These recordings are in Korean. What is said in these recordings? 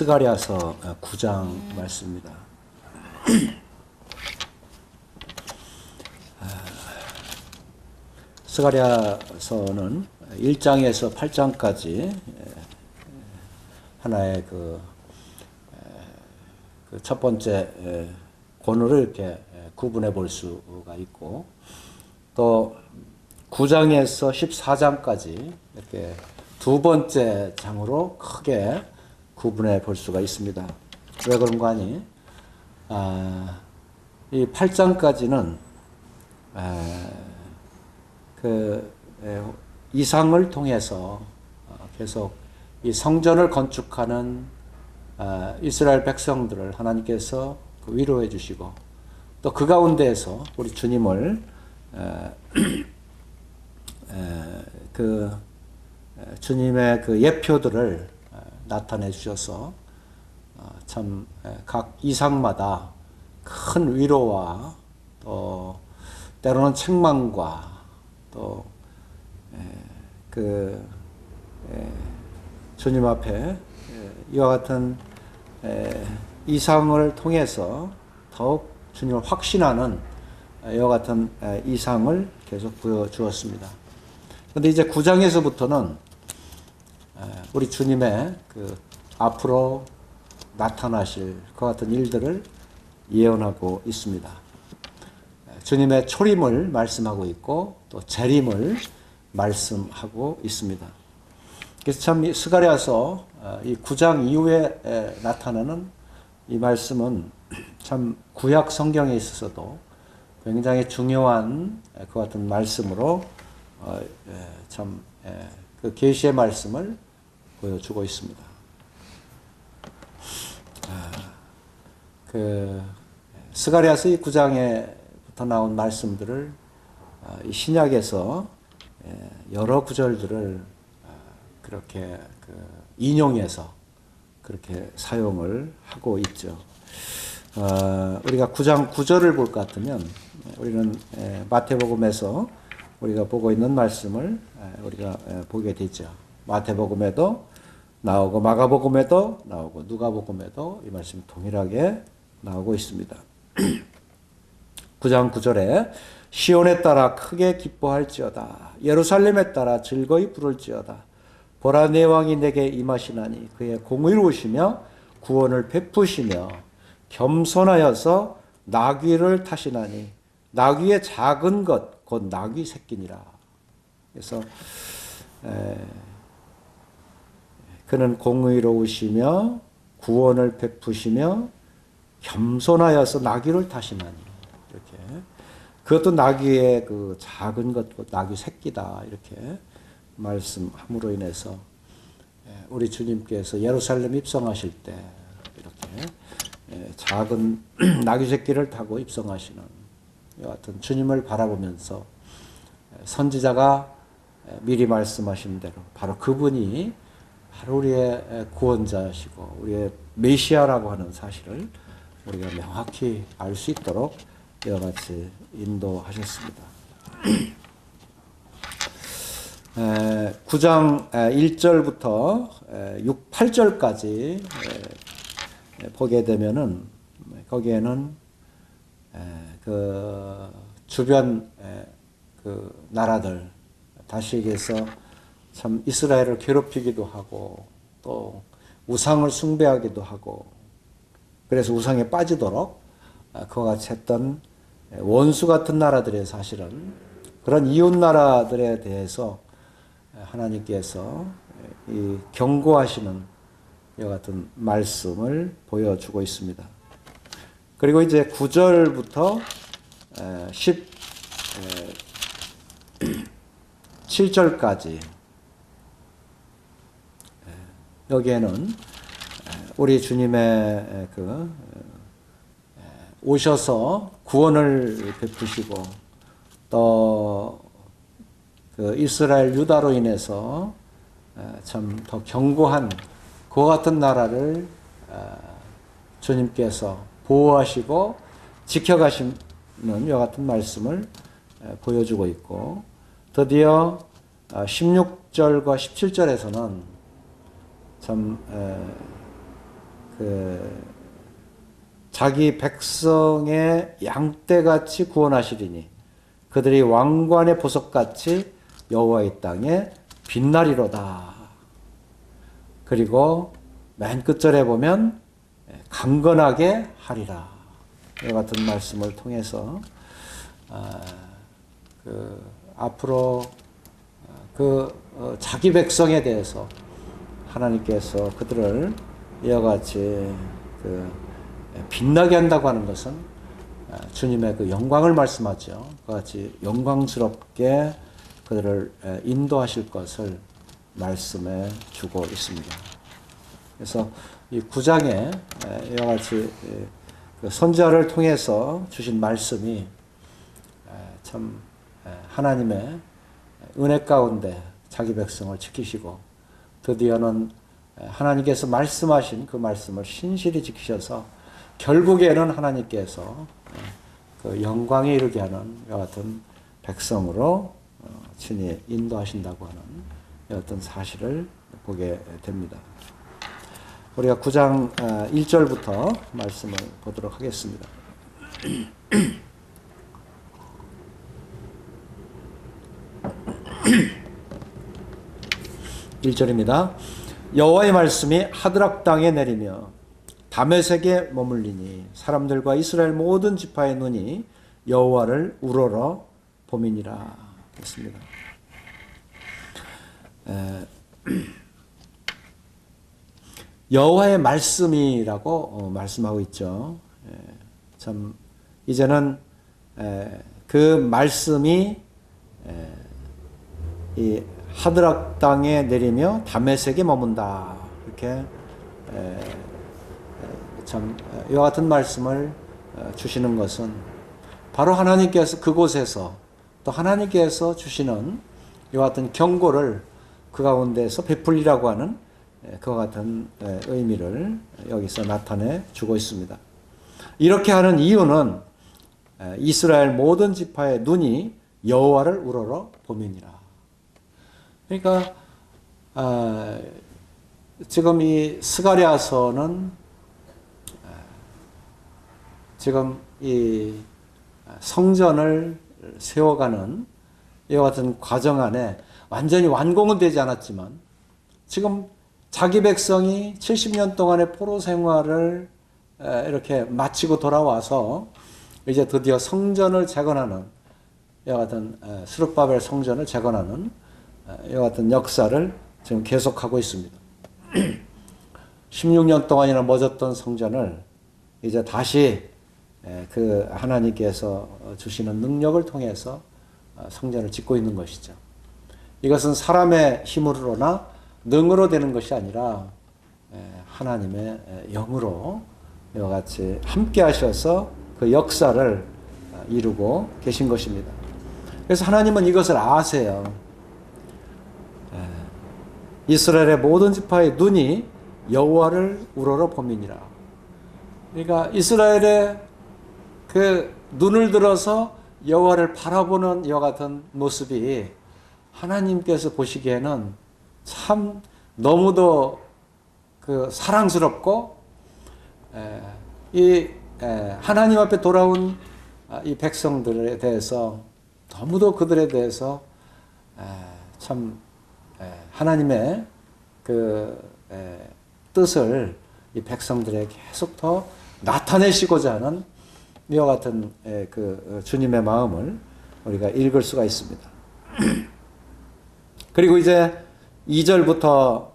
스가랴서 9장 말씀입니다. 스가랴서는 1장에서 8장까지 하나의 그 첫 번째 권으로 이렇게 구분해 볼 수가 있고, 또 9장에서 14장까지 이렇게 두 번째 장으로 크게 구분해 볼 수가 있습니다. 왜 그런가 하니, 이 8장까지는 이상을 통해서 계속 이 성전을 건축하는 이스라엘 백성들을 하나님께서 위로해 주시고, 또 그 가운데에서 우리 주님을 주님의 그 예표들을 나타내 주셔서 참 각 이상마다 큰 위로와 또 때로는 책망과 또 주님 앞에 이와 같은 이상을 통해서 더욱 주님을 확신하는 이와 같은 이상을 계속 보여주었습니다. 그런데 이제 9장에서부터는 우리 주님의 그 앞으로 나타나실 그 같은 일들을 예언하고 있습니다. 주님의 초림을 말씀하고 있고 또 재림을 말씀하고 있습니다. 그래서 참 이 스가랴서 이 9장 이후에 나타나는 이 말씀은 참 구약 성경에 있어서도 굉장히 중요한 그 같은 말씀으로 참 그 계시의 말씀을 보여주고 있습니다. 그 스가랴서 이 9장에부터 나온 말씀들을 이 신약에서 여러 구절들을 그렇게 인용해서 그렇게 사용을 하고 있죠. 우리가 9장 9절을 볼 것 같으면 우리는 마태복음에서 우리가 보고 있는 말씀을 우리가 보게 되죠. 마태복음에도 나오고 마가복음에도 나오고 누가복음에도 이 말씀이 동일하게 나오고 있습니다. 9장 9절에 시온에 따라 크게 기뻐할지어다. 예루살렘에 따라 즐거이 부를지어다. 보라 내 왕이 내게 임하시나니 그의 공의로우시며 구원을 베푸시며 겸손하여서 나귀를 타시나니 나귀의 작은 것 곧 나귀 새끼니라. 그래서 그는 공의로우시며 구원을 베푸시며 겸손하여서 나귀를 타시나니, 이렇게 그것도 나귀의 그 작은 것 곧 나귀 새끼다, 이렇게 말씀함으로 인해서 우리 주님께서 예루살렘 입성하실 때 이렇게 작은 나귀 새끼를 타고 입성하시는 이와 같은 주님을 바라보면서 선지자가 미리 말씀하신 대로 바로 그분이 바로 우리의 구원자시고 우리의 메시아라고 하는 사실을 우리가 명확히 알 수 있도록 이와 같이 인도하셨습니다. 9장 1절부터 6, 8절까지 보게 되면은 거기에는 그 주변 그 나라들, 다시 얘기해서 참 이스라엘을 괴롭히기도 하고 또 우상을 숭배하기도 하고 그래서 우상에 빠지도록 그와 같이 했던 원수 같은 나라들의 사실은 그런 이웃 나라들에 대해서 하나님께서 이 경고하시는 이와 같은 말씀을 보여주고 있습니다. 그리고 이제 9절부터 17절까지 여기에는 우리 주님의 오셔서 구원을 베푸시고 또 그 이스라엘 유다로 인해서 참 더 견고한 그와 같은 나라를 주님께서 보호하시고 지켜가시는 이와 같은 말씀을 보여주고 있고, 드디어 16절과 17절에서는 참 자기 백성의 양떼같이 구원하시리니 그들이 왕관의 보석같이 여호와의 땅에 빛나리로다. 그리고 맨 끝절에 보면 강건하게 하리라. 이와 같은 말씀을 통해서 앞으로 자기 백성에 대해서 하나님께서 그들을 이와 같이 빛나게 한다고 하는 것은 주님의 그 영광을 말씀하죠. 그와 같이 영광스럽게 그들을 인도하실 것을 말씀해 주고 있습니다. 그래서 이 9장에 이와 같이 선지자를 통해서 주신 말씀이 참 하나님의 은혜 가운데 자기 백성을 지키시고 드디어는 하나님께서 말씀하신 그 말씀을 신실히 지키셔서 결국에는 하나님께서 그 영광에 이르게 하는 이와 같은 백성으로 친히 인도하신다고 하는 어떤 사실을 보게 됩니다. 우리가 9장 1절부터 말씀을 보도록 하겠습니다. 1절입니다. 여호와의 말씀이 하드락 땅에 내리며 다메섹에 머물리니 사람들과 이스라엘 모든 지파의 눈이 여호와를 우러러 봄이니라 했습니다. 여호와의 말씀이라고 말씀하고 있죠. 참 이제는 그 말씀이 이 하드락 땅에 내리며 다메섹에 머문다. 이렇게 참 이와 같은 말씀을 주시는 것은 바로 하나님께서 그곳에서 또 하나님께서 주시는 이와 같은 경고를 그 가운데서 베풀리라고 하는 그와 같은 의미를 여기서 나타내 주고 있습니다. 이렇게 하는 이유는 이스라엘 모든 지파의 눈이 여호와를 우러러 봄이니라. 그러니까 지금 이 스가랴서는 지금 이 성전을 세워가는 이와 같은 과정 안에 완전히 완공은 되지 않았지만 지금 자기 백성이 70년 동안의 포로 생활을 이렇게 마치고 돌아와서 이제 드디어 성전을 재건하는 이와 같은 스룹바벨 성전을 재건하는 이와 같은 역사를 지금 계속하고 있습니다. 16년 동안이나 멎었던 성전을 이제 다시 그 하나님께서 주시는 능력을 통해서 성전을 짓고 있는 것이죠. 이것은 사람의 힘으로나 능으로 되는 것이 아니라 하나님의 영으로 이와 같이 함께 하셔서 그 역사를 이루고 계신 것입니다. 그래서 하나님은 이것을 아세요. 이스라엘의 모든 지파의 눈이 여호와를 우러러 봄이니라. 그러니까 이스라엘의 그 눈을 들어서 여호와를 바라보는 이와 같은 모습이 하나님께서 보시기에는 참 너무도 그 사랑스럽고 이 하나님 앞에 돌아온 이 백성들에 대해서 너무도 그들에 대해서 참 하나님의 그 뜻을 이 백성들에게 계속 더 나타내시고자 하는 이와 같은 그 주님의 마음을 우리가 읽을 수가 있습니다. 그리고 이제 2절부터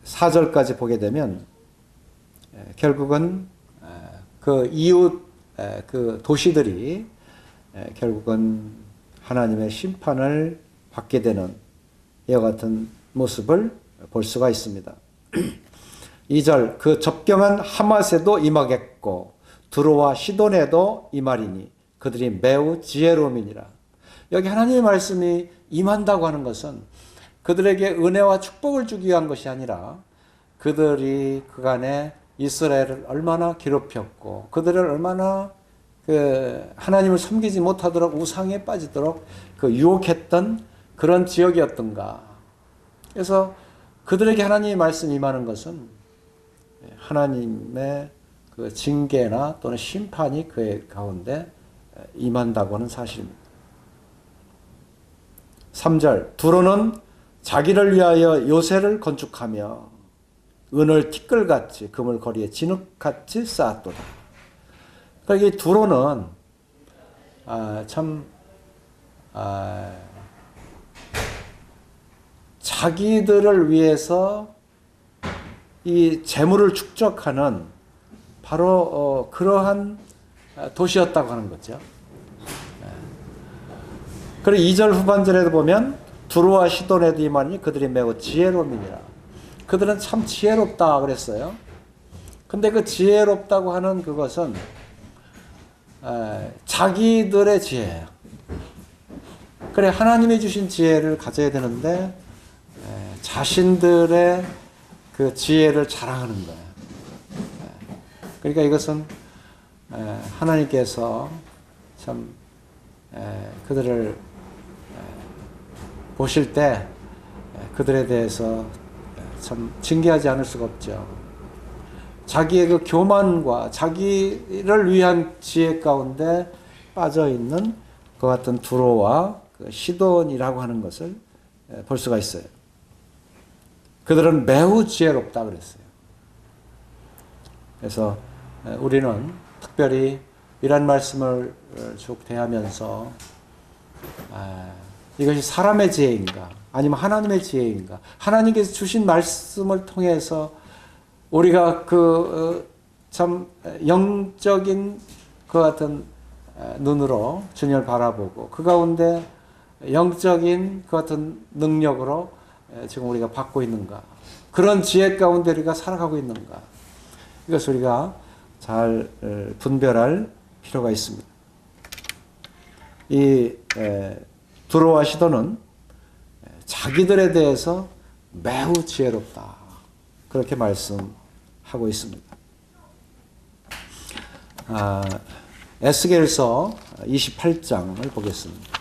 4절까지 보게 되면 결국은 그 이웃 그 도시들이 결국은 하나님의 심판을 받게 되는 이와 같은 모습을 볼 수가 있습니다. 2절 그 접경한 하맛에도 임하겠고 두로와 시돈에도 임하리니 그들이 매우 지혜로움이니라. 여기 하나님의 말씀이 임한다고 하는 것은 그들에게 은혜와 축복을 주기 위한 것이 아니라 그들이 그간에 이스라엘을 얼마나 괴롭혔고 그들을 얼마나 그 하나님을 섬기지 못하도록 우상에 빠지도록 그 유혹했던 그런 지역이었던가. 그래서 그들에게 하나님의 말씀이 임하는 것은 하나님의 그 징계나 또는 심판이 그의 가운데 임한다고 하는 사실입니다. 3절 두로는 자기를 위하여 요새를 건축하며 은을 티끌같이 금을 거리에 진흙같이 쌓았도다. 그러니까 이 두로는 자기들을 위해서 이 재물을 축적하는 바로 그러한 도시였다고 하는 거죠. 그리고 2절 후반절에도 보면 두로와 시돈에도 임하니 그들이 매우 지혜로움이니라. 그들은 참 지혜롭다 그랬어요. 근데 그 지혜롭다고 하는 그것은 자기들의 지혜예요. 그래 하나님이 주신 지혜를 가져야 되는데 자신들의 그 지혜를 자랑하는 거예요. 그러니까 이것은 하나님께서 참 그들을 보실 때 그들에 대해서 참 징계하지 않을 수가 없죠. 자기의 그 교만과 자기를 위한 지혜 가운데 빠져 있는 그 같은 두로와 그 시돈이라고 하는 것을 볼 수가 있어요. 그들은 매우 지혜롭다 그랬어요. 그래서 우리는 특별히 이런 말씀을 쭉 대하면서 이것이 사람의 지혜인가 아니면 하나님의 지혜인가, 하나님께서 주신 말씀을 통해서 우리가 참 영적인 그 같은 눈으로 주님을 바라보고 그 가운데 영적인 그 같은 능력으로 지금 우리가 받고 있는가, 그런 지혜 가운데 우리가 살아가고 있는가, 이것을 우리가 잘 분별할 필요가 있습니다. 이 두로와 시돈은 자기들에 대해서 매우 지혜롭다 그렇게 말씀하고 있습니다. 에스겔서 28장을 보겠습니다.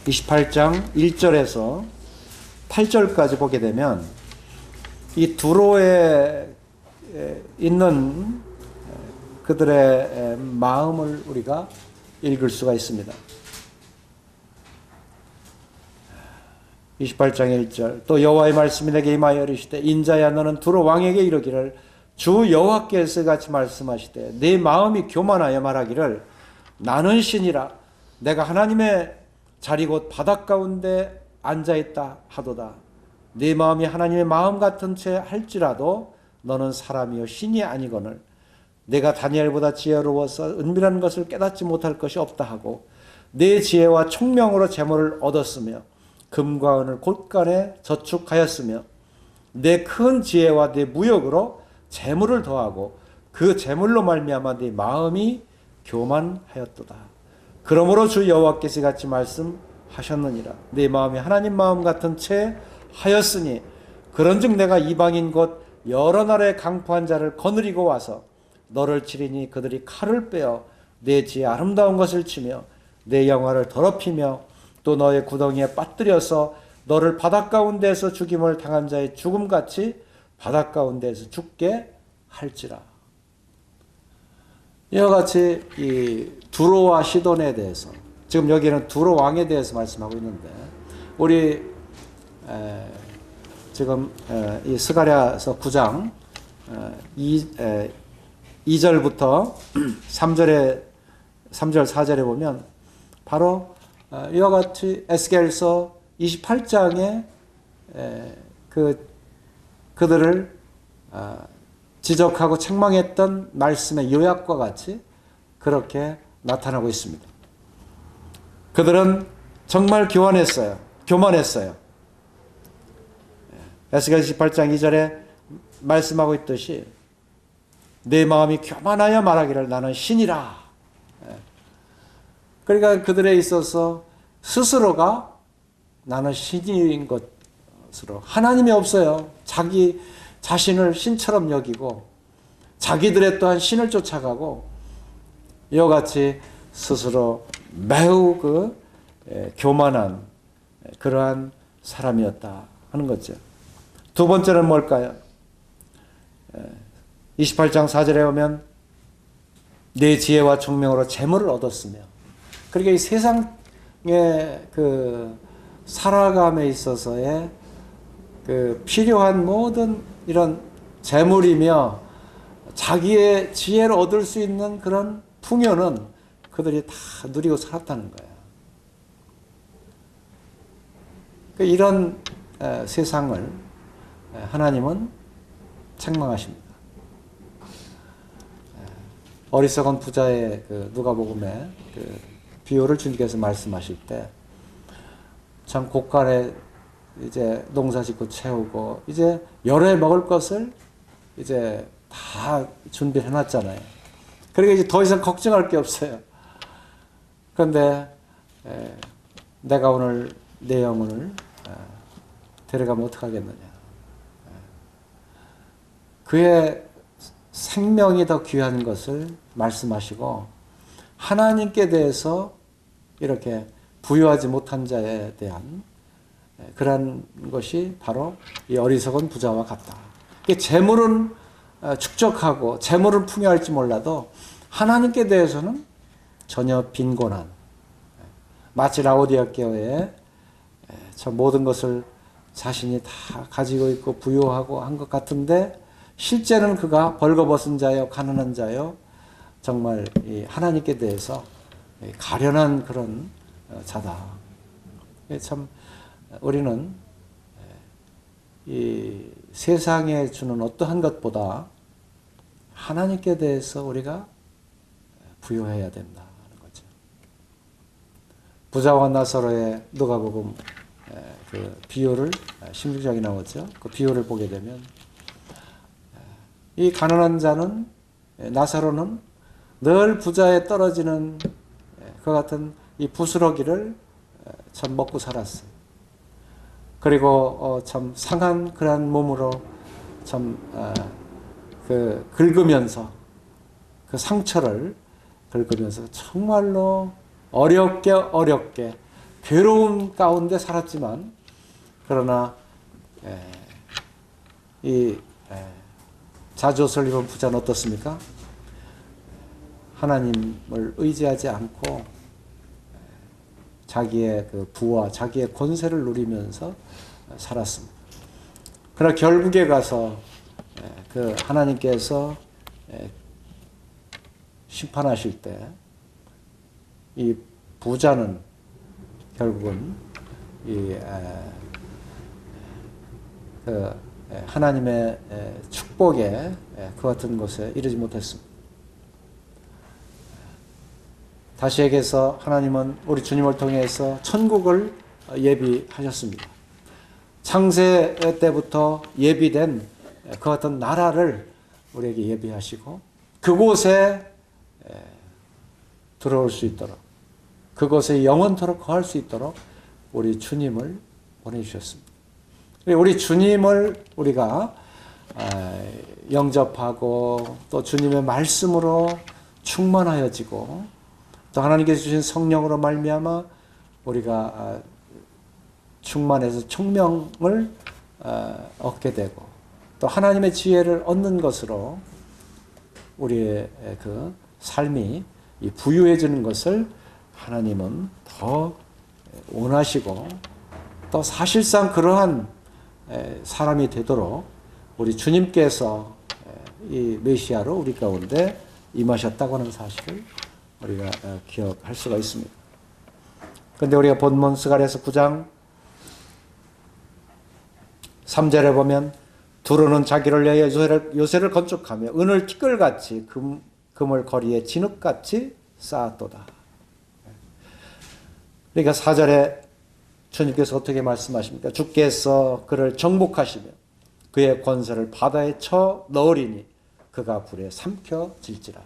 28장 1절에서 8절까지 보게 되면 이 두로에 있는 그들의 마음을 우리가 읽을 수가 있습니다. 28장 1절 또 여호와의 말씀이 내게 임하여 이르시되 인자야 너는 두로 왕에게 이르기를 주 여호와께서 같이 말씀하시되 네 마음이 교만하여 말하기를 나는 신이라 내가 하나님의 자리 곧 바닷 가운데 앉아있다 하도다. 네 마음이 하나님의 마음 같은 채 할지라도 너는 사람이요 신이 아니거늘 내가 다니엘보다 지혜로워서 은밀한 것을 깨닫지 못할 것이 없다 하고 네 지혜와 총명으로 재물을 얻었으며 금과 은을 곳간에 저축하였으며 내 큰 지혜와 네 무역으로 재물을 더하고 그 재물로 말미암아 네 마음이 교만하였도다. 그러므로 주 여호와께서 같이 말씀하셨느니라. 네 마음이 하나님 마음 같은 채 하였으니 그런즉 내가 이방인 곧 여러 나라의 강포한 자를 거느리고 와서 너를 치리니 그들이 칼을 빼어 내 지혜 아름다운 것을 치며 내 영화를 더럽히며 또 너의 구덩이에 빠뜨려서 너를 바닷 가운데에서 죽임을 당한 자의 죽음같이 바닷 가운데에서 죽게 할지라. 이와 같이 이 두로와 시돈에 대해서, 지금 여기는 두로 왕에 대해서 말씀하고 있는데 우리 지금 이 스가랴서 9장 2절부터 3절 4절에 보면 바로 이와 같이 에스겔서 28장에 그들을 지적하고 책망했던 말씀의 요약과 같이 그렇게 나타나고 있습니다. 그들은 정말 교만했어요. 에스겔 18장 2절에 말씀하고 있듯이 내 마음이 교만하여 말하기를 나는 신이라. 그러니까 그들에 있어서 스스로가 나는 신인 것으로, 하나님이 없어요. 자기 자신을 신처럼 여기고 자기들의 또한 신을 쫓아가고 이와 같이 스스로 매우 교만한 그러한 사람이었다 하는 거죠. 두 번째는 뭘까요? 28장 4절에 보면 내 지혜와 총명으로 재물을 얻었으며, 그러니까 이 세상의 그 살아감에 있어서의 그 필요한 모든 이런 재물이며 자기의 지혜를 얻을 수 있는 그런 풍요는 그들이 다 누리고 살았다는 거예요. 이런 세상을 하나님은 책망하십니다. 어리석은 부자의 그 누가복음의 그 비유를 주님께서 말씀하실 때 참 고간에 이제 농사짓고 채우고 이제 여러 해 먹을 것을 이제 다 준비해 놨잖아요. 그러니까 이제 더 이상 걱정할 게 없어요. 그런데 내가 오늘 내 영혼을 데려가면 어떡하겠느냐. 그의 생명이 더 귀한 것을 말씀하시고 하나님께 대해서 이렇게 부유하지 못한 자에 대한 그런 것이 바로 이 어리석은 부자와 같다. 재물은 축적하고 재물은 풍요할지 몰라도 하나님께 대해서는 전혀 빈곤한, 마치 라오디아 교회에 저 모든 것을 자신이 다 가지고 있고 부유하고 한 것 같은데 실제는 그가 벌거벗은 자요 가난한 자요 정말 이 하나님께 대해서 가련한 그런 자다. 참 우리는 이 세상에 주는 어떠한 것보다 하나님께 대해서 우리가 부유해야 된다는 거죠. 부자와 나사로의 누가복음 그 비유를 16장에 나오죠. 그 비유를 보게 되면 이 가난한 자는, 나사로는 늘 부자에 떨어지는 그 같은 이 부스러기를 참 먹고 살았어요. 그리고 참 상한 그런 몸으로 참 그 긁으면서 그 상처를 긁으면서 정말로 어렵게 괴로움 가운데 살았지만, 그러나 이 자주옷을 입은 부자는 어떻습니까? 하나님을 의지하지 않고 자기의 그 부와 자기의 권세를 누리면서 살았습니다. 그러나 결국에 가서 그 하나님께서 심판하실 때 이 부자는 결국은 이 그 하나님의 축복에 그 같은 곳에 이르지 못했습니다. 다시 얘기해서 하나님은 우리 주님을 통해서 천국을 예비하셨습니다. 창세 때부터 예비된 그 같은 나라를 우리에게 예비하시고 그곳에 들어올 수 있도록, 그곳에 영원토록 거할 수 있도록 우리 주님을 보내주셨습니다. 우리 주님을 우리가 영접하고 또 주님의 말씀으로 충만하여지고 또 하나님께서 주신 성령으로 말미암아 우리가 충만해서 총명을 얻게 되고 또 하나님의 지혜를 얻는 것으로 우리의 그 삶이 부유해지는 것을 하나님은 더 원하시고 또 사실상 그러한 사람이 되도록 우리 주님께서 이 메시아로 우리 가운데 임하셨다고 하는 사실을 우리가 기억할 수가 있습니다. 그런데 우리가 본문 스가랴서 9장 3절에 보면 두루는 자기를 위하여 요새를 건축하며 은을 티끌같이 금을 거리에 진흙같이 쌓았도다. 그러니까 4절에 주님께서 어떻게 말씀하십니까? 주께서 그를 정복하시며 그의 권세를 바다에 쳐 넣으리니 그가 불에 삼켜질지라.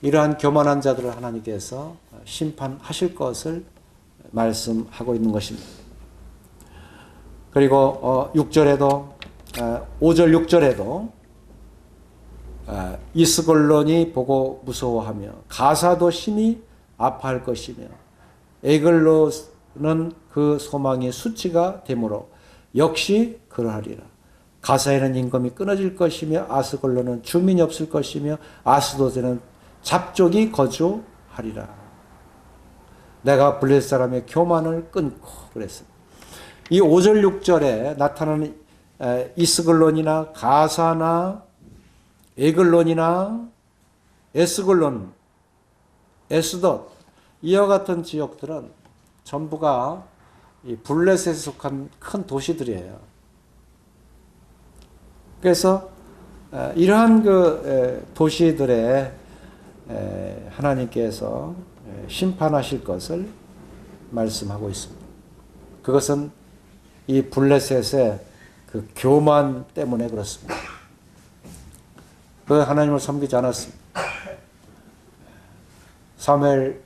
이러한 교만한 자들을 하나님께서 심판하실 것을 말씀하고 있는 것입니다. 그리고 6절에도 5절 6절에도 이스골론이 보고 무서워하며 가사도 심히 아파할 것이며 그 소망이 수치가 되므로 역시 그러하리라. 가사에는 임금이 끊어질 것이며 아스글론은 주민이 없을 것이며 아스도드는 잡족이 거주하리라. 내가 블레셋 사람의 교만을 끊고 그랬습니다. 이 5절 6절에 나타나는 이스글론이나 가사나 에글론이나 에스글론, 에스돗 이와 같은 지역들은 전부가 이 블레셋에 속한 큰 도시들이에요. 그래서 이러한 그 도시들에 하나님께서 심판하실 것을 말씀하고 있습니다. 그것은 이 블레셋의 그 교만 때문에 그렇습니다. 그 하나님을 섬기지 않았습니다. 사무엘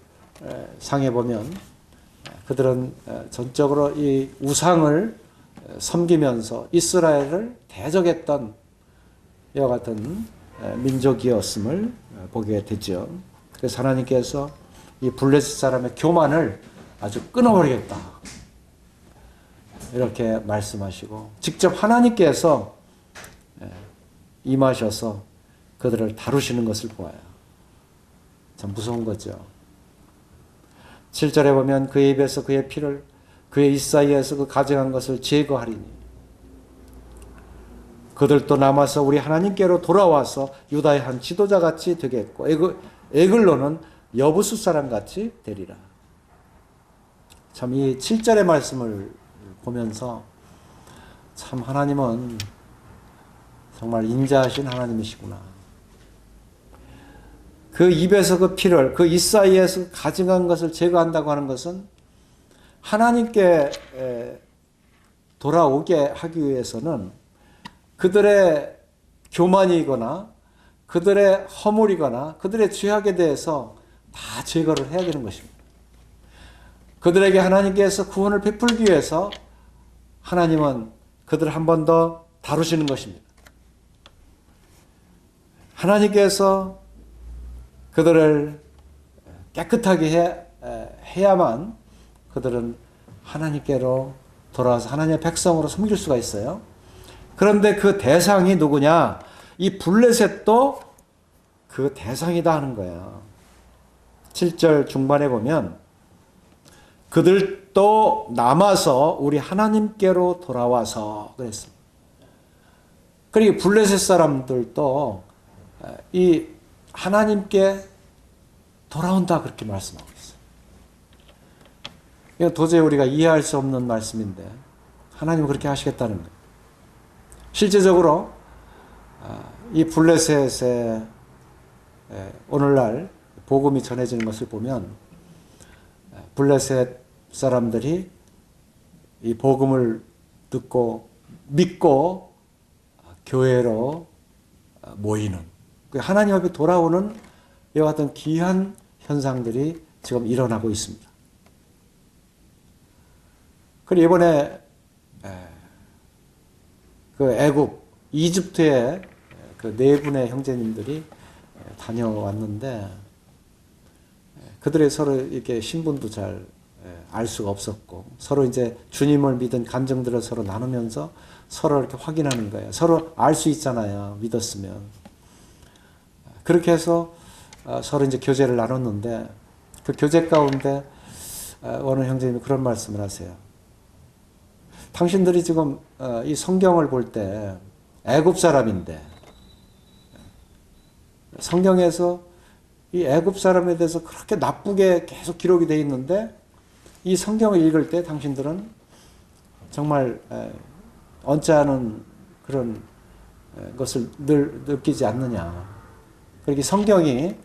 상에 보면 그들은 전적으로 이 우상을 섬기면서 이스라엘을 대적했던 이와 같은 민족이었음을 보게 되죠. 그래서 하나님께서 이 블레셋 사람의 교만을 아주 끊어버리겠다 이렇게 말씀하시고 직접 하나님께서 임하셔서 그들을 다루시는 것을 보아요. 참 무서운 거죠. 7절에 보면 그의 입에서 그의 피를 그의 이사이에서 그 가증한 것을 제거하리니 그들도 남아서 우리 하나님께로 돌아와서 유다의 한 지도자같이 되겠고 에글론은 여부수 사람같이 되리라. 참 이 7절의 말씀을 보면서 참 하나님은 정말 인자하신 하나님이시구나. 그 입에서 그 피를 그 이사이에서 가증한 것을 제거한다고 하는 것은 하나님께 돌아오게 하기 위해서는 그들의 교만이거나 그들의 허물이거나 그들의 죄악에 대해서 다 제거를 해야 되는 것입니다. 그들에게 하나님께서 구원을 베풀기 위해서 하나님은 그들을 한 번 더 다루시는 것입니다. 하나님께서 그들을 깨끗하게 해야만 그들은 하나님께로 돌아와서 하나님의 백성으로 섬길 수가 있어요. 그런데 그 대상이 누구냐? 이 블레셋도 그 대상이다 하는 거예요. 7절 중반에 보면 그들도 남아서 우리 하나님께로 돌아와서 그랬습니다. 그리고 블레셋 사람들도 이 하나님께 돌아온다 그렇게 말씀하고 있어요. 이건 도저히 우리가 이해할 수 없는 말씀인데 하나님은 그렇게 하시겠다는 거예요. 실제적으로 이 블레셋에 오늘날 복음이 전해지는 것을 보면 블레셋 사람들이 이 복음을 듣고 믿고 교회로 모이는 하나님 앞에 돌아오는 이와 같은 귀한 현상들이 지금 일어나고 있습니다. 그리고 이번에 그 애굽, 이집트에 그 네 분의 형제님들이 다녀왔는데 그들의 서로 이렇게 신분도 잘 알 수가 없었고 서로 이제 주님을 믿은 감정들을 서로 나누면서 서로 이렇게 확인하는 거예요. 서로 알 수 있잖아요. 믿었으면. 그렇게 해서 서로 이제 교제를 나눴는데 그 교제 가운데 어느 형제님이 그런 말씀을 하세요. 당신들이 지금 이 성경을 볼 때 애굽 사람인데 성경에서 이 애굽 사람에 대해서 그렇게 나쁘게 계속 기록이 되어 있는데 이 성경을 읽을 때 당신들은 정말 언짢은 그런 것을 늘 느끼지 않느냐. 그렇게 성경이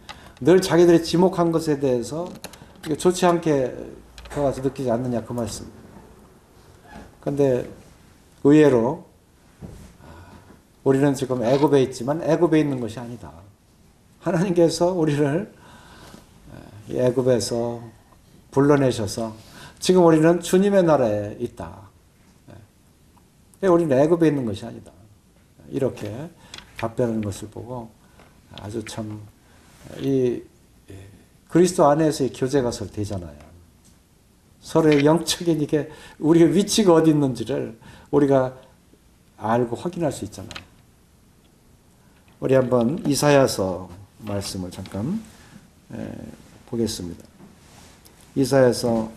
늘 자기들이 지목한 것에 대해서 좋지 않게 가서 느끼지 않느냐 그 말씀. 그런데 의외로 우리는 지금 애굽에 있지만 애굽에 있는 것이 아니다. 하나님께서 우리를 애굽에서 불러내셔서 지금 우리는 주님의 나라에 있다. 우리는 애굽에 있는 것이 아니다. 이렇게 답변하는 것을 보고 아주 참 이 그리스도 안에서의 교제가 서로 되잖아요. 서로의 영적인 이게 우리의 위치가 어디 있는지를 우리가 알고 확인할 수 있잖아요. 우리 한번 이사야서 말씀을 잠깐 보겠습니다. 이사야서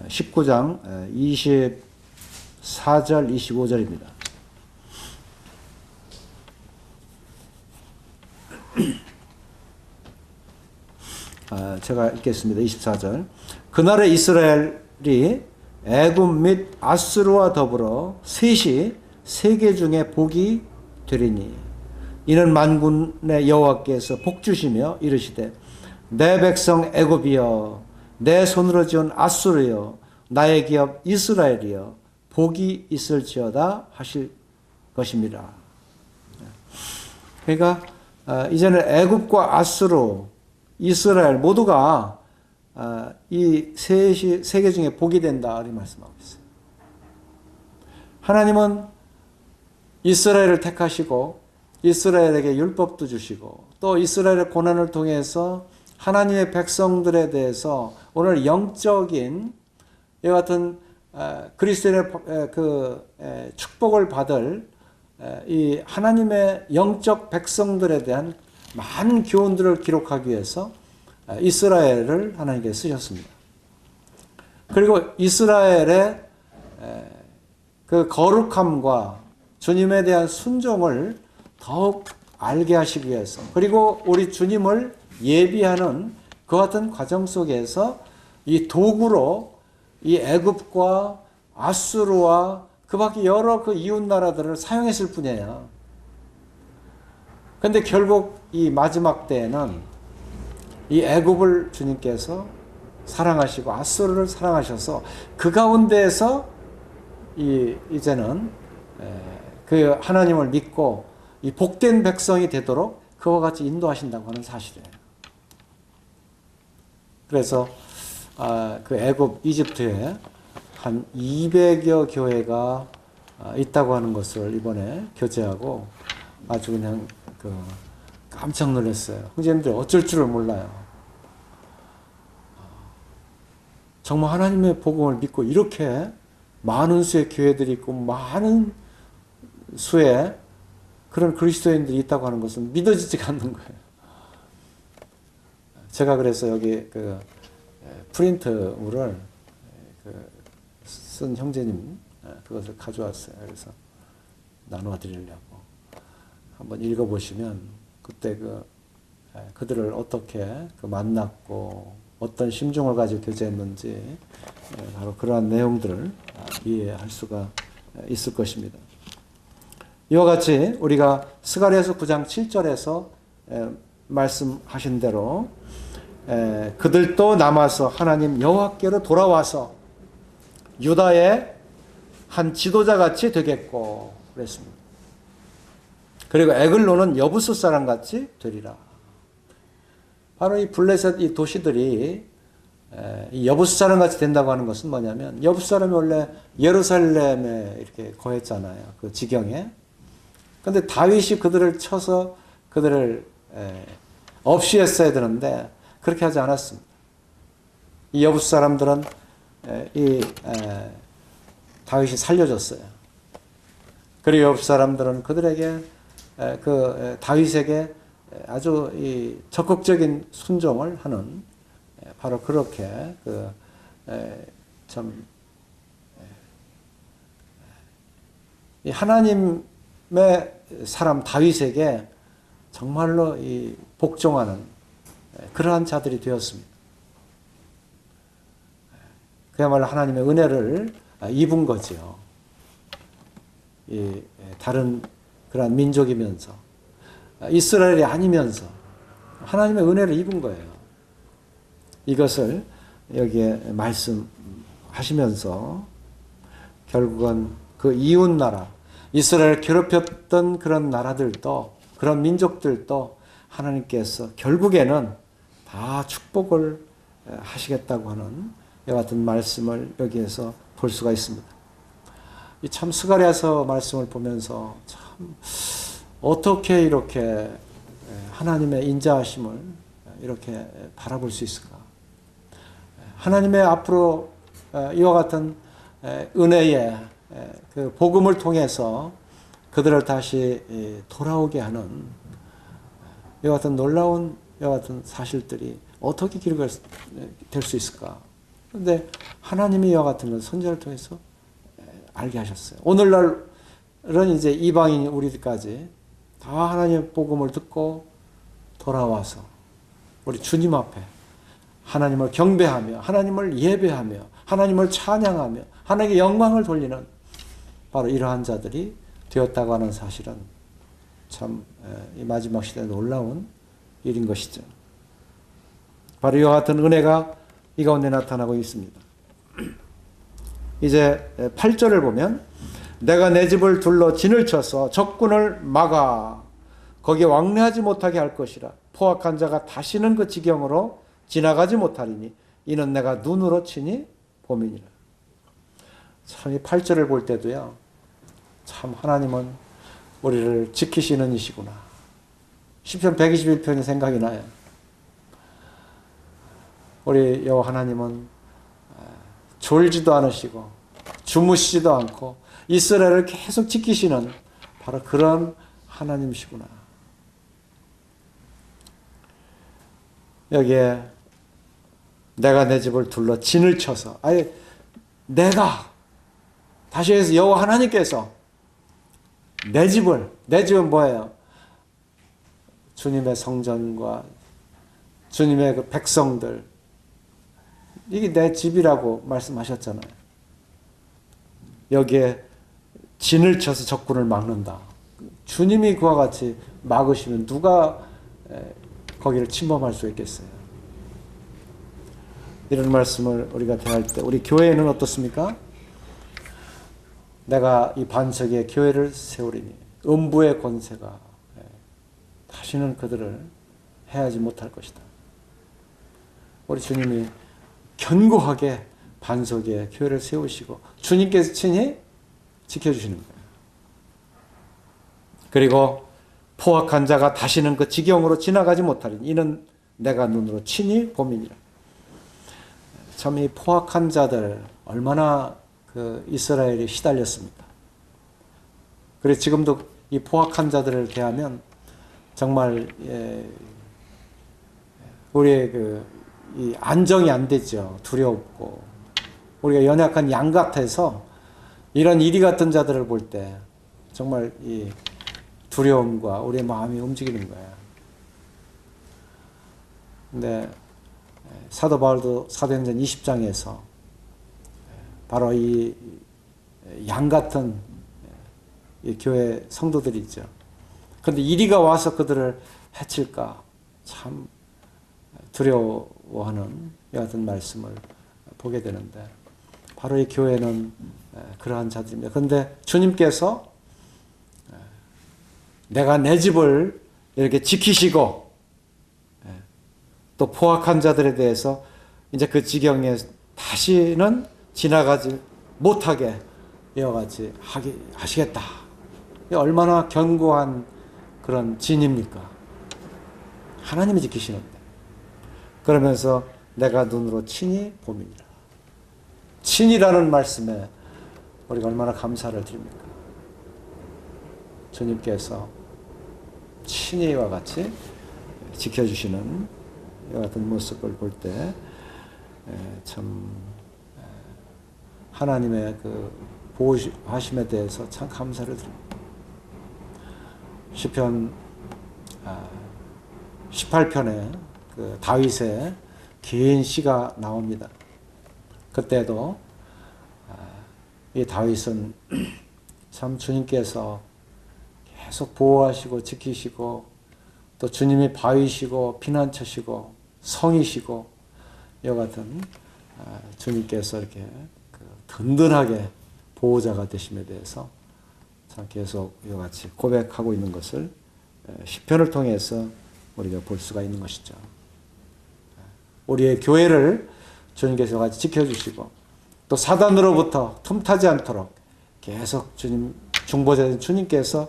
19장 24절 25절입니다. 제가 읽겠습니다. 24절. 그날에 이스라엘이 애굽 및 아수르와 더불어 셋이 세계 중에 복이 되리니 이는 만군의 여호와께서 복주시며 이르시되 내 백성 애굽이여 내 손으로 지은 아수르여 나의 기업 이스라엘이여 복이 있을지어다 하실 것입니다. 그러니까 이제는 애굽과 아수르 이스라엘 모두가 이 셋이 세계 중에 복이 된다 이렇게 말씀하고 있어요. 하나님은 이스라엘을 택하시고 이스라엘에게 율법도 주시고 또 이스라엘의 고난을 통해서 하나님의 백성들에 대해서 오늘 영적인 이와 같은 그리스도인의 축복을 받을 이 하나님의 영적 백성들에 대한 많은 교훈들을 기록하기 위해서 이스라엘을 하나님께 쓰셨습니다. 그리고 이스라엘의 그 거룩함과 주님에 대한 순종을 더욱 알게 하시기 위해서 그리고 우리 주님을 예비하는 그 같은 과정 속에서 이 도구로 이 애굽과 아수르와 그 밖에 여러 그 이웃 나라들을 사용했을 뿐이에요. 그런데 결국 이 마지막 때에는 이 애굽을 주님께서 사랑하시고 아수르를 사랑하셔서 그 가운데에서 이제는 그 하나님을 믿고 이 복된 백성이 되도록 그와 같이 인도하신다고 하는 사실이에요. 그래서 그 애굽 이집트에 한 200여 교회가 있다고 하는 것을 이번에 교제하고 아주 그냥 깜짝 놀랐어요. 형제님들 어쩔 줄을 몰라요. 정말 하나님의 복음을 믿고 이렇게 많은 수의 교회들이 있고 많은 수의 그런 그리스도인들이 있다고 하는 것은 믿어지지가 않는 거예요. 제가 그래서 여기 프린트물을 쓴 형제님 그것을 가져왔어요. 그래서 나눠 드리려고. 한번 읽어보시면 그때 그들을 어떻게 만났고 어떤 심중을 가지고 교제했는지 바로 그러한 내용들을 이해할 수가 있을 것입니다. 이와 같이 우리가 스가랴서 9장 7절에서 말씀하신 대로 그들도 남아서 하나님 여호와께로 돌아와서 유다의 한 지도자같이 되겠고 그랬습니다. 그리고 에글론은 여부스 사람같이 되리라. 바로 이 블레셋 이 도시들이 이 여부스 사람같이 된다고 하는 것은 뭐냐면 여부스 사람이 원래 예루살렘에 이렇게 거했잖아요. 그 지경에. 그런데 다윗이 그들을 쳐서 그들을 없이 했어야 되는데 그렇게 하지 않았습니다. 이 여부스 사람들은 다윗이 살려줬어요. 그리고 여부스 사람들은 그들에게 다윗에게 아주 이 적극적인 순종을 하는 바로 그렇게 참 이 하나님의 사람 다윗에게 정말로 이 복종하는 그러한 자들이 되었습니다. 그야말로 하나님의 은혜를 입은 거지요. 이 다른 그러한 민족이면서 이스라엘이 아니면서 하나님의 은혜를 입은 거예요. 이것을 여기에 말씀하시면서 결국은 그 이웃 나라 이스라엘을 괴롭혔던 그런 나라들도 그런 민족들도 하나님께서 결국에는 다 축복을 하시겠다고 하는 이와 같은 말씀을 여기에서 볼 수가 있습니다. 이 참 스가랴서 말씀을 보면서 참 어떻게 이렇게 하나님의 인자하심을 이렇게 바라볼 수 있을까? 하나님의 앞으로 이와 같은 은혜의 그 복음을 통해서 그들을 다시 돌아오게 하는 이와 같은 놀라운 이와 같은 사실들이 어떻게 기록될 수 있을까? 그런데 하나님이 이와 같은 걸 선지자를 통해서 알게 하셨어요. 오늘날은 이제 이방인 우리들까지 다 하나님의 복음을 듣고 돌아와서 우리 주님 앞에 하나님을 경배하며 하나님을 예배하며 하나님을 찬양하며 하나님께 영광을 돌리는 바로 이러한 자들이 되었다고 하는 사실은 참 이 마지막 시대에 놀라운 일인 것이죠. 바로 이와 같은 은혜가 이 가운데 나타나고 있습니다. 이제 8절을 보면 내가 내 집을 둘러 진을 쳐서 적군을 막아 거기에 왕래하지 못하게 할 것이라. 포악한 자가 다시는 그 지경으로 지나가지 못하리니 이는 내가 눈으로 치니 봄이니라. 참 이 8절을 볼 때도요. 참 하나님은 우리를 지키시는 이시구나. 시편 121편이 생각이 나요. 우리 여호와 하나님은 졸지도 않으시고 주무시지도 않고 이스라엘을 계속 지키시는 바로 그런 하나님이시구나. 여기에 내가 내 집을 둘러 진을 쳐서 아예 내가 다시 해서 여호와 하나님께서 내 집은 뭐예요? 주님의 성전과 주님의 그 백성들 이게 내 집이라고 말씀하셨잖아요. 여기에 진을 쳐서 적군을 막는다. 주님이 그와 같이 막으시면 누가 거기를 침범할 수 있겠어요? 이런 말씀을 우리가 대할 때 우리 교회는 어떻습니까? 내가 이 반석에 교회를 세우리니 음부의 권세가 다시는 그들을 해하지 못할 것이다. 우리 주님이 견고하게 반석에 교회를 세우시고 주님께서 친히 지켜주시는 거예요. 그리고 포악한 자가 다시는 그 지경으로 지나가지 못하리니 이는 내가 눈으로 친히 봄이니라. 참 이 포악한 자들 얼마나 그 이스라엘이 시달렸습니까? 그래서 지금도 이 포악한 자들을 대하면 정말 우리의 이 안정이 안 되죠. 두렵고 우리가 연약한 양 같아서 이런 이리 같은 자들을 볼 때 정말 이 두려움과 우리의 마음이 움직이는 거예요. 근데 사도 바울도 사도행전 20장에서 바로 이 양 같은 이 교회 성도들이죠. 그런데 이리가 와서 그들을 해칠까 참 두려워하는 이 같은 말씀을 보게 되는데 바로 이 교회는 그러한 자들입니다. 그런데 주님께서 내가 내 집을 이렇게 지키시고 또 포악한 자들에 대해서 이제 그 지경에 다시는 지나가지 못하게 이와 같이 하시겠다. 얼마나 견고한 그런 진입니까? 하나님이 지키시는데. 그러면서 내가 눈으로 친히 봄이니라. 친이라는 말씀에 우리가 얼마나 감사를 드립니까? 주님께서 친히와 같이 지켜주시는 이와 같은 모습을 볼 때 참 하나님의 그 보호하심에 대해서 참 감사를 드립니다. 시편 18편에 그 다윗의 긴 시가 나옵니다. 그때도 이 다윗은 참 주님께서 계속 보호하시고 지키시고 또 주님이 바위시고 피난처시고 성이시고 이와 같은 주님께서 이렇게 든든하게 보호자가 되심에 대해서 참 계속 이와 같이 고백하고 있는 것을 시편을 통해서 우리가 볼 수가 있는 것이죠. 우리의 교회를 주님께서 같이 지켜주시고 또 사단으로부터 틈타지 않도록 계속 주님 중보자인 주님께서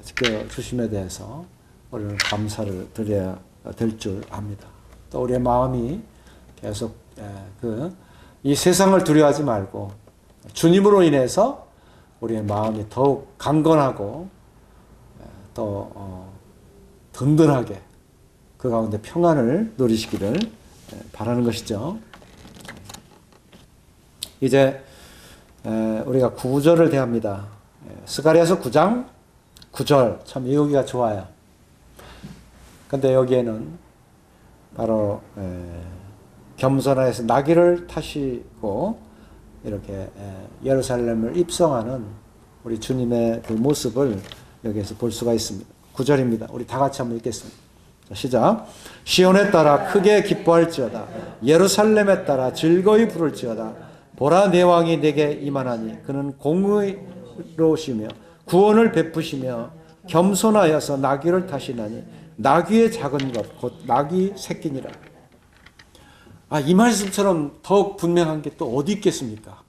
지켜주심에 대해서 우리는 감사를 드려야 될 줄 압니다. 또 우리의 마음이 계속 이 세상을 두려워하지 말고 주님으로 인해서 우리의 마음이 더욱 강건하고 더 든든하게 그 가운데 평안을 누리시기를 바라는 것이죠. 이제 우리가 구절을 대합니다. 스가랴서 9장 9절 참 외우기가 좋아요. 근데 여기에는 바로 겸손하여서 나귀를 타시고 이렇게 예루살렘을 입성하는 우리 주님의 그 모습을 여기에서 볼 수가 있습니다. 9절입니다. 우리 다 같이 한번 읽겠습니다. 자, 시작. 시온에 따라 크게 기뻐할지어다. 예루살렘에 따라 즐거이 부를지어다. 보라 내 왕이 내게 임하나니 그는 공의로우시며 구원을 베푸시며 겸손하여서 나귀를 타시나니 나귀의 작은 것 곧 나귀 새끼니라. 이 말씀처럼 더욱 분명한 게 또 어디 있겠습니까?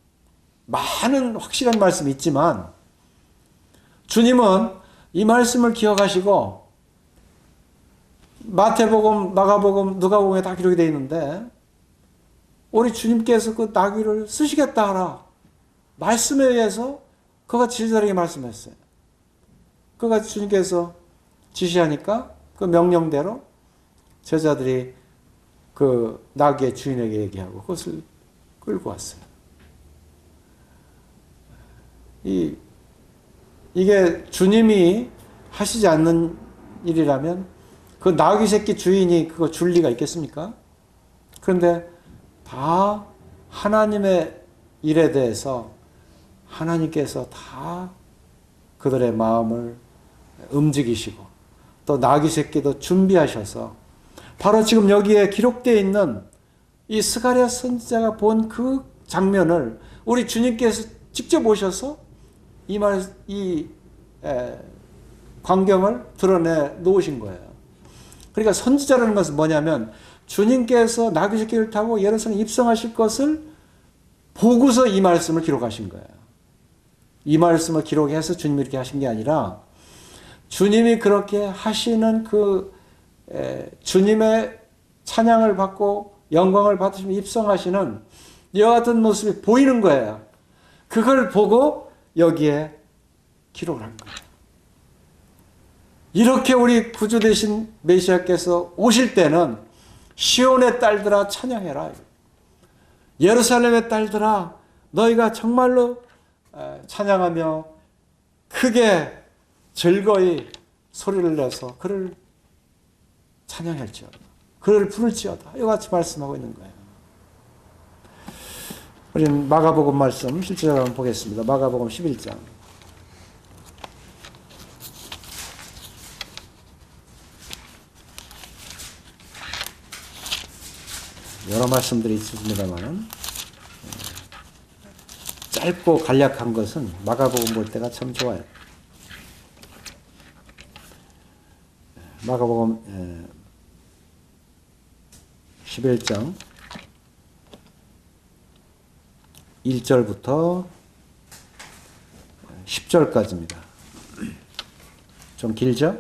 많은 확실한 말씀이 있지만 주님은 이 말씀을 기억하시고 마태복음, 마가복음, 누가복음에 다 기록이 되어 있는데 우리 주님께서 그 나귀를 쓰시겠다 하라 말씀에 의해서 그가 제자들에게 말씀했어요. 그가 주님께서 지시하니까 그 명령대로 제자들이 그 나귀의 주인에게 얘기하고 그것을 끌고 왔어요. 이게 주님이 하시지 않는 일이라면 그 나귀 새끼 주인이 그거 줄 리가 있겠습니까? 그런데 다 하나님의 일에 대해서 하나님께서 다 그들의 마음을 움직이시고 또 나귀 새끼도 준비하셔서 바로 지금 여기에 기록되어 있는 이 스가랴 선지자가 본 그 장면을 우리 주님께서 직접 오셔서 이 광경을 드러내 놓으신 거예요. 그러니까 선지자라는 것은 뭐냐면 주님께서 나귀 새끼를 타고 예루살렘 입성하실 것을 보고서 이 말씀을 기록하신 거예요. 이 말씀을 기록해서 주님이 이렇게 하신 게 아니라 주님이 그렇게 하시는 그 주님의 찬양을 받고 영광을 받으시며 입성하시는 이와 같은 모습이 보이는 거예요. 그걸 보고 여기에 기록을 한 거예요. 이렇게 우리 구주 되신 메시아께서 오실 때는 시온의 딸들아 찬양해라. 예루살렘의 딸들아 너희가 정말로 찬양하며 크게 즐거이 소리를 내서 그를 찬양할지어다. 그를 부를지어다. 이와 같이 말씀하고 있는 거예요. 우리는 마가복음 말씀 실제로 한번 보겠습니다. 마가복음 11장. 여러 말씀들이 있습니다만 짧고 간략한 것은 마가복음 볼 때가 참 좋아요. 마가복음 11장 1절부터 10절까지입니다. 좀 길죠?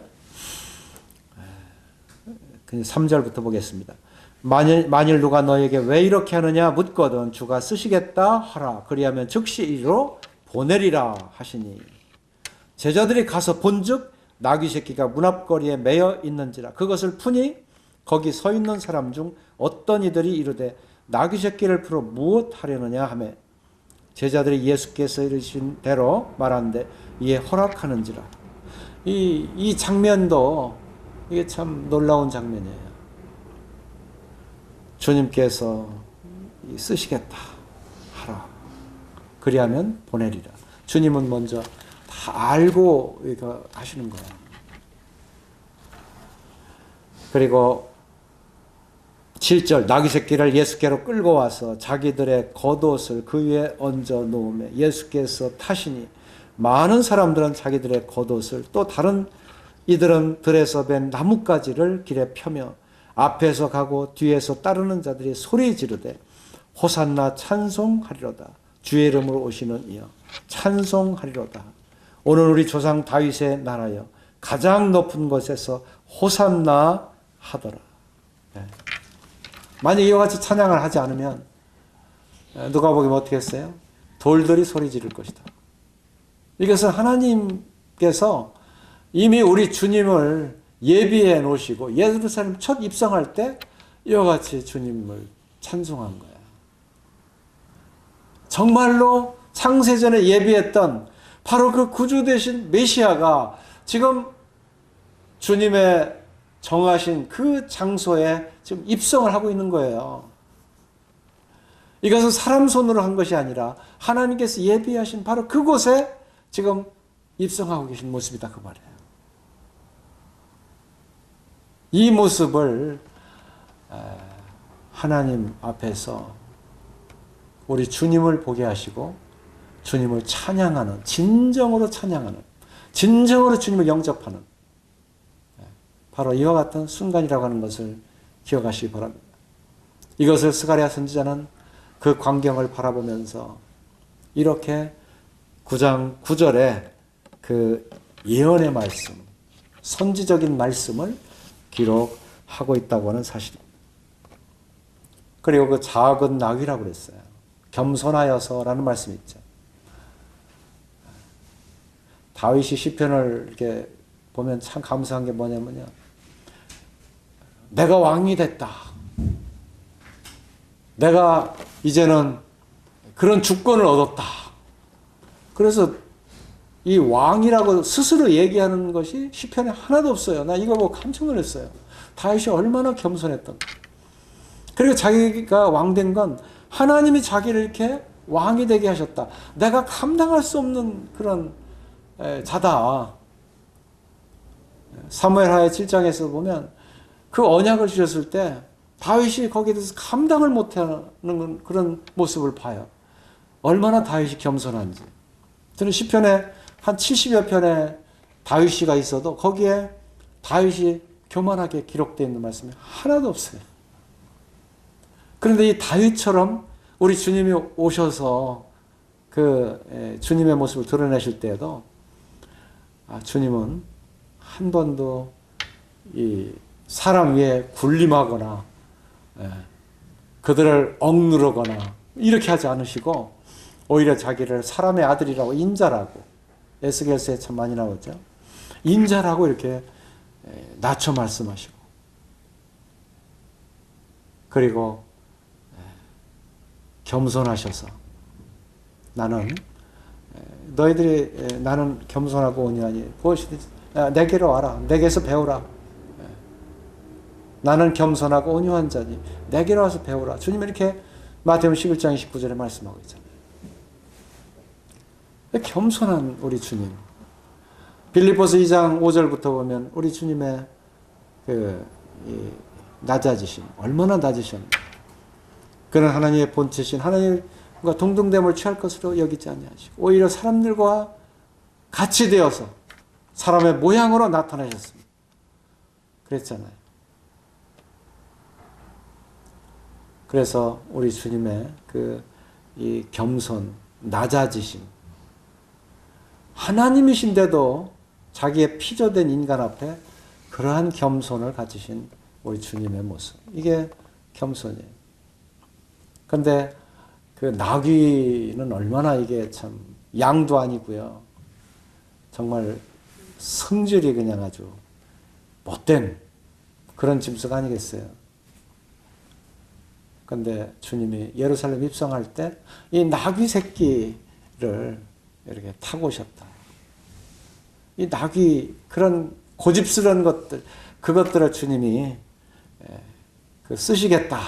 3절부터 보겠습니다. 만일 누가 너에게 왜 이렇게 하느냐 묻거든 주가 쓰시겠다 하라. 그리하면 즉시 이리로 보내리라 하시니 제자들이 가서 본즉 나귀 새끼가 문 앞거리에 매여 있는지라. 그것을 푸니 거기 서 있는 사람 중 어떤 이들이 이르되 나귀 새끼를 풀어 무엇 하려느냐 하매 제자들이 예수께서 이르신 대로 말하는데 이에 허락하는지라. 이 장면도 이게 참 놀라운 장면이에요. 주님께서 쓰시겠다 하라. 그리하면 보내리라. 주님은 먼저 다 알고 이거 하시는 거예요. 그리고 7절 나귀 새끼를 예수께로 끌고 와서 자기들의 겉옷을 그 위에 얹어 놓으며 예수께서 타시니 많은 사람들은 자기들의 겉옷을 또 다른 이들은 들에서 벤 나뭇가지를 길에 펴며 앞에서 가고 뒤에서 따르는 자들이 소리 지르되 호산나 찬송하리로다. 주의 이름으로 오시는 이여 찬송하리로다. 오늘 우리 조상 다윗의 나라여 가장 높은 곳에서 호산나 하더라. 네. 만약 이와 같이 찬양을 하지 않으면 누가 보기면 어떻게 했어요? 돌들이 소리 지를 것이다. 이것은 하나님께서 이미 우리 주님을 예비해 놓으시고 예루살렘 첫 입성할 때 이와 같이 주님을 찬송한 거야. 정말로 창세전에 예비했던 바로 그 구주 되신 메시아가 지금 주님의 정하신 그 장소에 지금 입성을 하고 있는 거예요. 이것은 사람 손으로 한 것이 아니라 하나님께서 예비하신 바로 그곳에 지금 입성하고 계신 모습이다 그 말이에요. 이 모습을 하나님 앞에서 우리 주님을 보게 하시고 주님을 찬양하는, 진정으로 찬양하는, 진정으로 주님을 영접하는 바로 이와 같은 순간이라고 하는 것을 기억하시기 바랍니다. 이것을 스가랴 선지자는 그 광경을 바라보면서 이렇게 9장 9절에 그 예언의 말씀, 선지적인 말씀을 기록하고 있다고 하는 사실입니다. 그리고 그 작은 나귀라고 그랬어요. 겸손하여서라는 말씀이 있죠. 다윗이 시편을 이렇게 보면 참 감사한 게 뭐냐면요. 내가 왕이 됐다. 내가 이제는 그런 주권을 얻었다. 그래서 이 왕이라고 스스로 얘기하는 것이 시편에 하나도 없어요. 나 이거 보고 깜짝 놀랐어요. 다윗이 얼마나 겸손했던. 그리고 자기가 왕된 건 하나님이 자기를 이렇게 왕이 되게 하셨다. 내가 감당할 수 없는 그런 자다. 사무엘하의 7장에서 보면 그 언약을 주셨을 때 다윗이 거기에 대해서 감당을 못하는 그런 모습을 봐요. 얼마나 다윗이 겸손한지. 저는 시편에 한 70여 편의 다윗시가 있어도 거기에 다윗이 교만하게 기록되어 있는 말씀이 하나도 없어요. 그런데 이 다윗처럼 우리 주님이 오셔서 그 주님의 모습을 드러내실 때에도 주님은 한 번도 이 사람 위에 군림하거나 그들을 억누르거나 이렇게 하지 않으시고 오히려 자기를 사람의 아들이라고 인자라고 에스겔서에 참 많이 나오죠. 인자라고 이렇게 낮춰 말씀하시고 그리고 겸손하셔서 너희들이 나는 겸손하고 온유하니 무엇이든지 내게로 와라. 내게서 배우라. 나는 겸손하고 온유한 자니 내게로 와서 배우라. 주님은 이렇게 마태복음 11장 29절에 말씀하고 있잖아요. 겸손한 우리 주님. 빌립보서 2장 5절부터 보면 우리 주님의 낮아지심, 얼마나 낮으셨나. 그는 하나님의 본체신 하나님과 동등됨을 취할 것으로 여기지 아니하시고 오히려 사람들과 같이 되어서 사람의 모양으로 나타나셨습니다. 그랬잖아요. 그래서 우리 주님의 이 겸손, 낮아지심, 하나님이신데도 자기의 피조된 인간 앞에 그러한 겸손을 가지신 우리 주님의 모습. 이게 겸손이에요. 그런데 그 나귀는 얼마나 이게 참 양도 아니고요. 정말 성질이 그냥 아주 못된 그런 짐승 아니겠어요. 그런데 주님이 예루살렘 입성할 때 이 나귀 새끼를 이렇게 타고 오셨다. 이 나귀 그런 고집스러운 것들 그것들을 주님이 쓰시겠다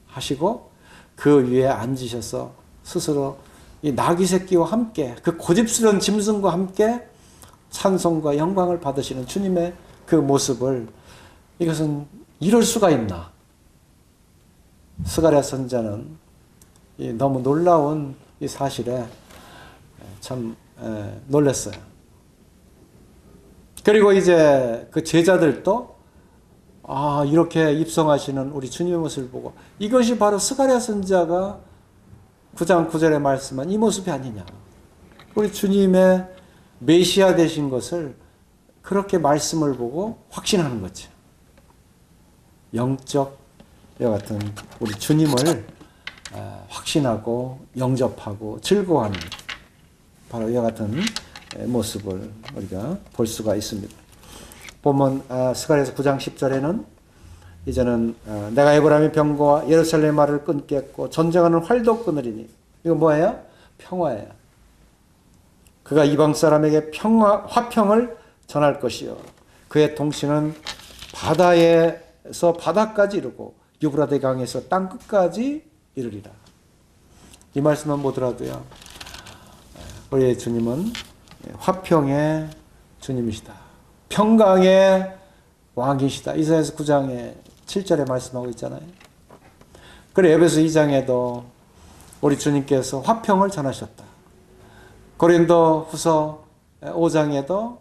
하시고 그 위에 앉으셔서 스스로 이 나귀 새끼와 함께 그 고집스러운 짐승과 함께 찬송과 영광을 받으시는 주님의 그 모습을 이것은 이럴 수가 있나. 스가랴 선지자는 너무 놀라운 이 사실에 참 놀랐어요. 그리고 이제 그 제자들도 이렇게 입성하시는 우리 주님의 모습을 보고 이것이 바로 스가랴 선지자가 9장 9절에 말씀한 이 모습이 아니냐. 우리 주님의 메시아 되신 것을 그렇게 말씀을 보고 확신하는 거죠. 영적 이와 같은 우리 주님을 확신하고 영접하고 즐거워하는 바로 이와 같은 모습을 우리가 볼 수가 있습니다. 보면 스가랴서 9장 10절에는 이제는 내가 에브라임의 병거와 예루살렘 말을 끊겠고 전쟁하는 활도 끊으리니 이거 뭐예요? 평화예요. 그가 이방 사람에게 화평을 전할 것이요 그의 통치는 바다에서 바다까지 이르고 유브라데 강에서 땅 끝까지 이르리라. 이 말씀만 보더라도요 우리의 주님은 화평의 주님이시다. 평강의 왕이시다. 이사야서 9장에 7절에 말씀하고 있잖아요. 그리고 에베소 2장에도 우리 주님께서 화평을 전하셨다. 고린도 후서 5장에도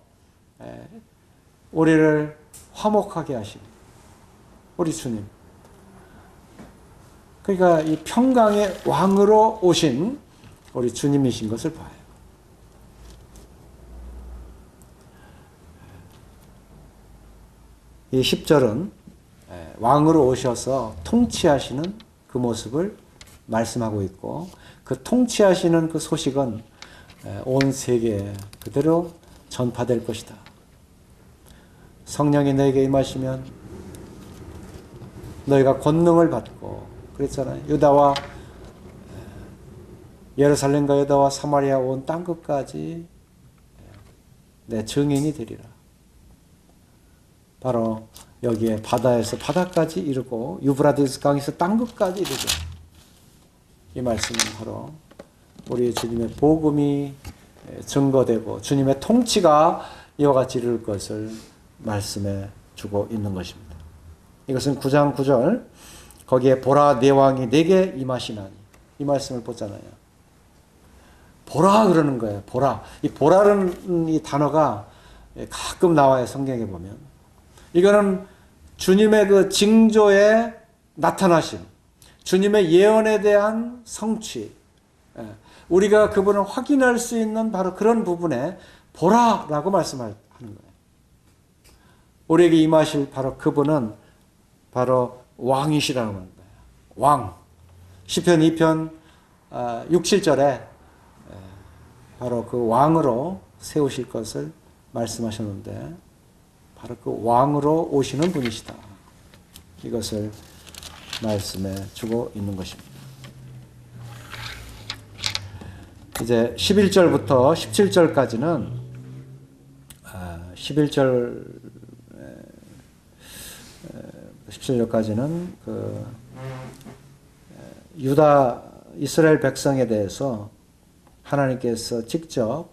우리를 화목하게 하신 우리 주님. 그러니까 이 평강의 왕으로 오신 우리 주님이신 것을 봐요. 이 10절은 왕으로 오셔서 통치하시는 그 모습을 말씀하고 있고 그 통치하시는 그 소식은 온 세계에 그대로 전파될 것이다. 성령이 너에게 임하시면 너희가 권능을 받고 그랬잖아요. 유다와 예루살렘과 유다와 사마리아 온 땅끝까지 내 증인이 되리라. 바로 여기에 바다에서 바다까지 이르고 유브라데스 강에서 땅끝까지 이르고 이 말씀은 바로 우리 주님의 복음이 증거되고 주님의 통치가 이와 같이 이룰 것을 말씀해 주고 있는 것입니다. 이것은 9장 9절 거기에 보라 내 왕이 내게 임하시나니 이 말씀을 보잖아요. 보라 그러는 거예요. 보라. 이 보라는 이 단어가 가끔 나와요. 성경에 보면. 이거는 주님의 그 징조에 나타나심, 주님의 예언에 대한 성취, 우리가 그분을 확인할 수 있는 바로 그런 부분에 보라라고 말씀하는 거예요. 우리에게 임하실 바로 그분은 바로 왕이시라는 거예요. 왕. 시편 2편 6, 7절에 바로 그 왕으로 세우실 것을 말씀하셨는데 바로 그 왕으로 오시는 분이시다. 이것을 말씀해 주고 있는 것입니다. 이제 11절부터 17절까지는 17절까지는 그 유다 이스라엘 백성에 대해서 하나님께서 직접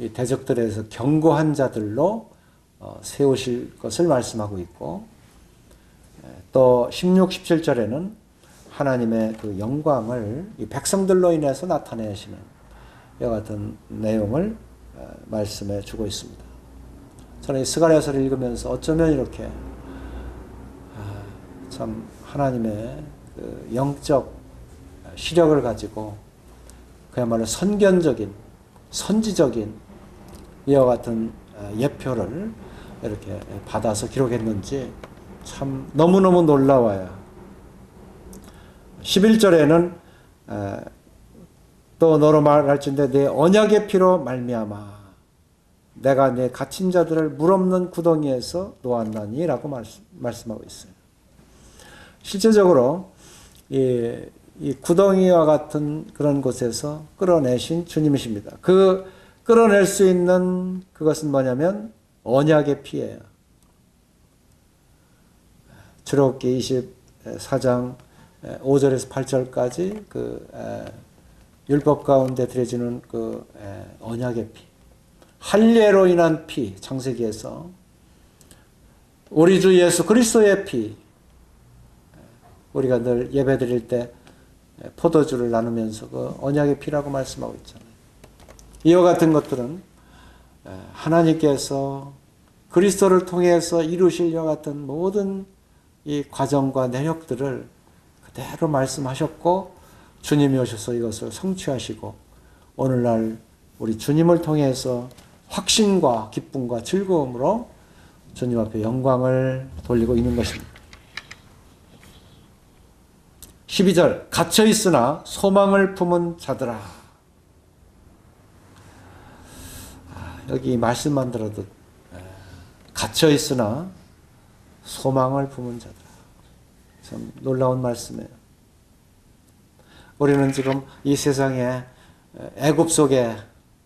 이 대적들에서 경고한 자들로 세우실 것을 말씀하고 있고 또 16, 17절에는 하나님의 그 영광을 이 백성들로 인해서 나타내시는 이와 같은 내용을 말씀해 주고 있습니다. 저는 이 스가랴서를 읽으면서 어쩌면 이렇게 참 하나님의 그 영적 시력을 가지고 그야말로 선견적인 선지적인 이와 같은 예표를 이렇게 받아서 기록했는지 참 너무너무 놀라워요. 11절에는 또 너로 말할진대 내 언약의 피로 말미암아 내가 내 갇힌 자들을 물 없는 구덩이에서 놓았나니 라고 말씀하고 있어요. 실제적으로 이 구덩이와 같은 그런 곳에서 끌어내신 주님이십니다. 그 끌어낼 수 있는 그것은 뭐냐면 언약의 피예요. 출애굽기 24장 5절에서 8절까지 그 율법 가운데 드려지는 그 언약의 피, 할례로 인한 피, 창세기에서 우리 주 예수 그리스도의 피, 우리가 늘 예배드릴 때 포도주를 나누면서 그 언약의 피라고 말씀하고 있잖아요. 이와 같은 것들은 하나님께서 그리스도를 통해서 이루실 이와 같은 모든 이 과정과 내역들을 그대로 말씀하셨고 주님이 오셔서 이것을 성취하시고 오늘날 우리 주님을 통해서 확신과 기쁨과 즐거움으로 주님 앞에 영광을 돌리고 있는 것입니다. 12절 갇혀 있으나 소망을 품은 자들아. 여기 말씀만 들어도 갇혀 있으나 소망을 품은 자들아. 참 놀라운 말씀이에요. 우리는 지금 이 세상에 애굽 속에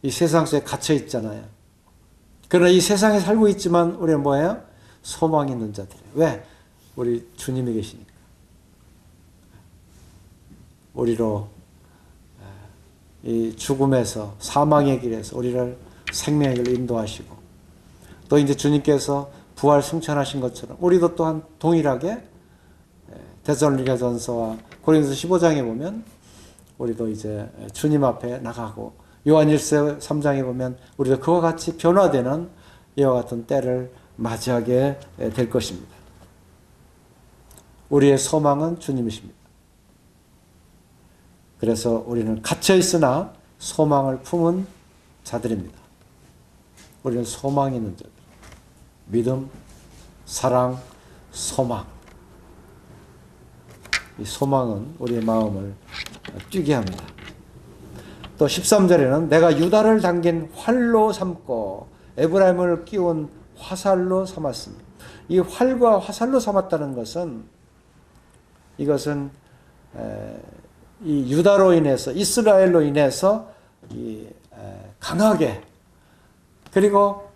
이 세상 속에 갇혀 있잖아요. 그러나 이 세상에 살고 있지만 우리는 뭐예요? 소망 있는 자들이에요. 왜? 우리 주님이 계시니까. 우리로 이 죽음에서 사망의 길에서 우리를 생명의 길로 인도하시고 또 이제 주님께서 부활 승천하신 것처럼 우리도 또한 동일하게 데살로니가전서와 고린도서 15장에 보면 우리도 이제 주님 앞에 나가고 요한일서 3장에 보면 우리도 그와 같이 변화되는 이와 같은 때를 맞이하게 될 것입니다. 우리의 소망은 주님이십니다. 그래서 우리는 갇혀 있으나 소망을 품은 자들입니다. 우리는 소망이 있는 자들. 믿음, 사랑, 소망. 이 소망은 우리의 마음을 뛰게 합니다. 또 13절에는 내가 유다를 당긴 활로 삼고 에브라임을 끼운 화살로 삼았습니다. 이 활과 화살로 삼았다는 것은 이것은 이 유다로 인해서 이스라엘로 인해서 강하게 그리고